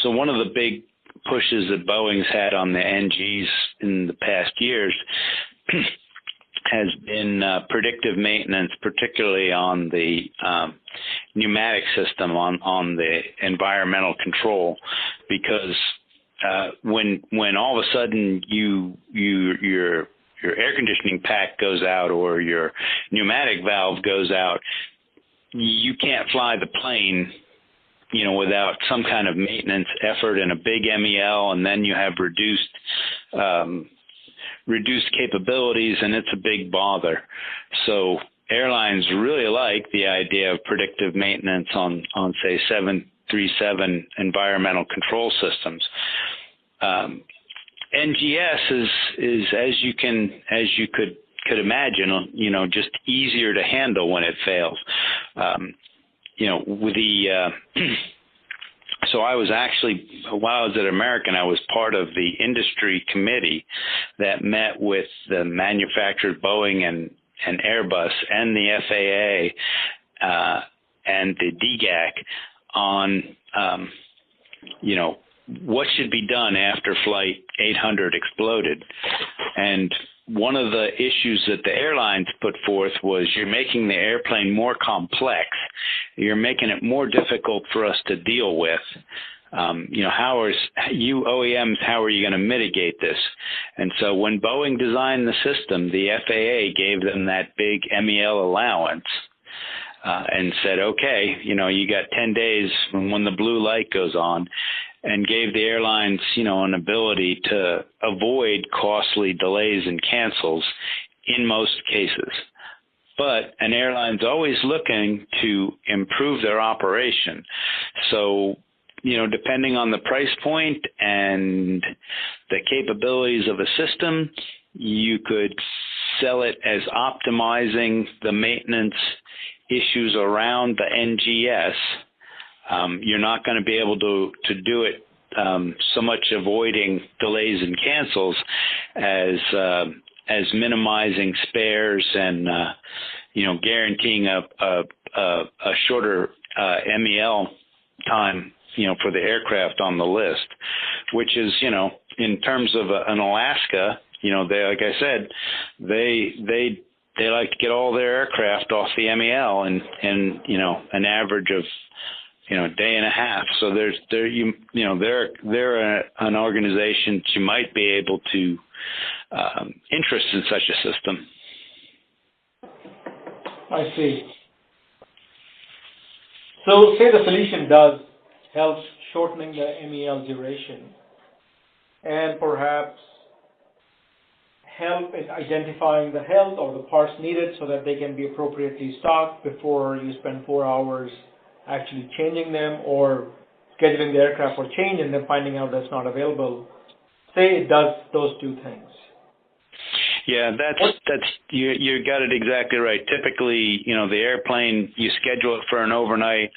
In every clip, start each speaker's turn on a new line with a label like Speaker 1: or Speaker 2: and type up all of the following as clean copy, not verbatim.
Speaker 1: so one of the big pushes that Boeing's had on the NGs in the past years has been predictive maintenance, particularly on the pneumatic system, on the environmental control, because when all of a sudden your air conditioning pack goes out or your pneumatic valve goes out, you can't fly the plane, without some kind of maintenance effort and a big MEL, and then you have reduced capabilities, and it's a big bother. So airlines really like the idea of predictive maintenance on say 737 environmental control systems. NGS is as you could imagine, just easier to handle when it fails. With the so I was actually, while I was at American, I was part of the industry committee that met with the manufacturer Boeing and Airbus and the FAA and the DGAC on what should be done after Flight 800 exploded. And one of the issues that the airlines put forth was you're making the airplane more complex. You're making it more difficult for us to deal with. How are you OEMs, how are you going to mitigate this? And so when Boeing designed the system, the FAA gave them that big MEL allowance and said, okay, you got 10 days from when the blue light goes on, and gave the airlines, an ability to avoid costly delays and cancels in most cases. But an airline's always looking to improve their operation. So, depending on the price point and the capabilities of a system, you could sell it as optimizing the maintenance issues around the NGS. You're not going to be able to do it so much avoiding delays and cancels as minimizing spares and guaranteeing a shorter MEL time for the aircraft on the list, which is in terms of an Alaska, they, like I said, they like to get all their aircraft off the MEL in an average of day and a half. So they're an organization that you might be able to interest in such a system.
Speaker 2: I see. So say the solution does help shortening the MEL duration and perhaps help in identifying the health or the parts needed so that they can be appropriately stocked before you spend 4 hours actually changing them or scheduling the aircraft for change and then finding out that's not available. Say it does those two things.
Speaker 1: Yeah, that's you got it exactly right. Typically, the airplane, you schedule it for an overnight,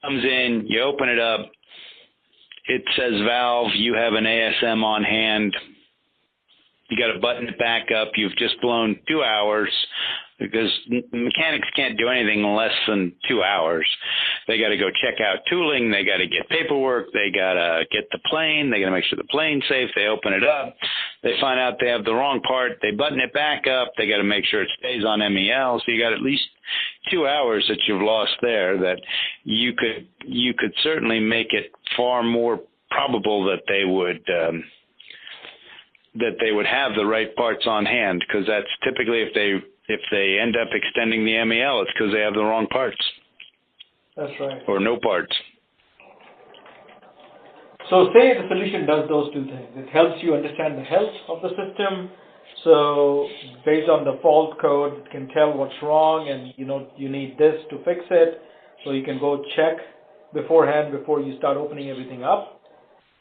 Speaker 1: comes in, you open it up, it says valve, you have an ASM on hand, you got to button it back up, you've just blown 2 hours, because mechanics can't do anything in less than 2 hours. They got to go check out tooling, they got to get paperwork, they got to get the plane, they got to make sure the plane's safe, they open it up, they find out they have the wrong part, they button it back up, they got to make sure it stays on MEL, so you got at least 2 hours that you've lost there that you could certainly make it far more probable that they would have the right parts on hand, because that's typically if they end up extending the MEL, it's because they have the wrong parts.
Speaker 2: That's right.
Speaker 1: Or no parts.
Speaker 2: So say the solution does those two things. It helps you understand the health of the system. So based on the fault code, it can tell what's wrong and you need this to fix it. So you can go check beforehand before you start opening everything up.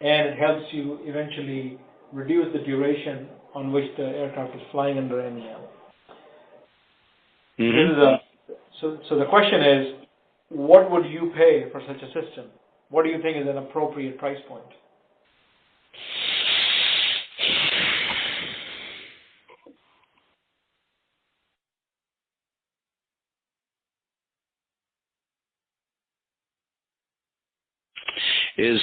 Speaker 2: And it helps you eventually reduce the duration on which the aircraft is flying under MEL.
Speaker 1: Mm-hmm.
Speaker 2: So the question is, what would you pay for such a system? What do you think is an appropriate price point?
Speaker 1: Is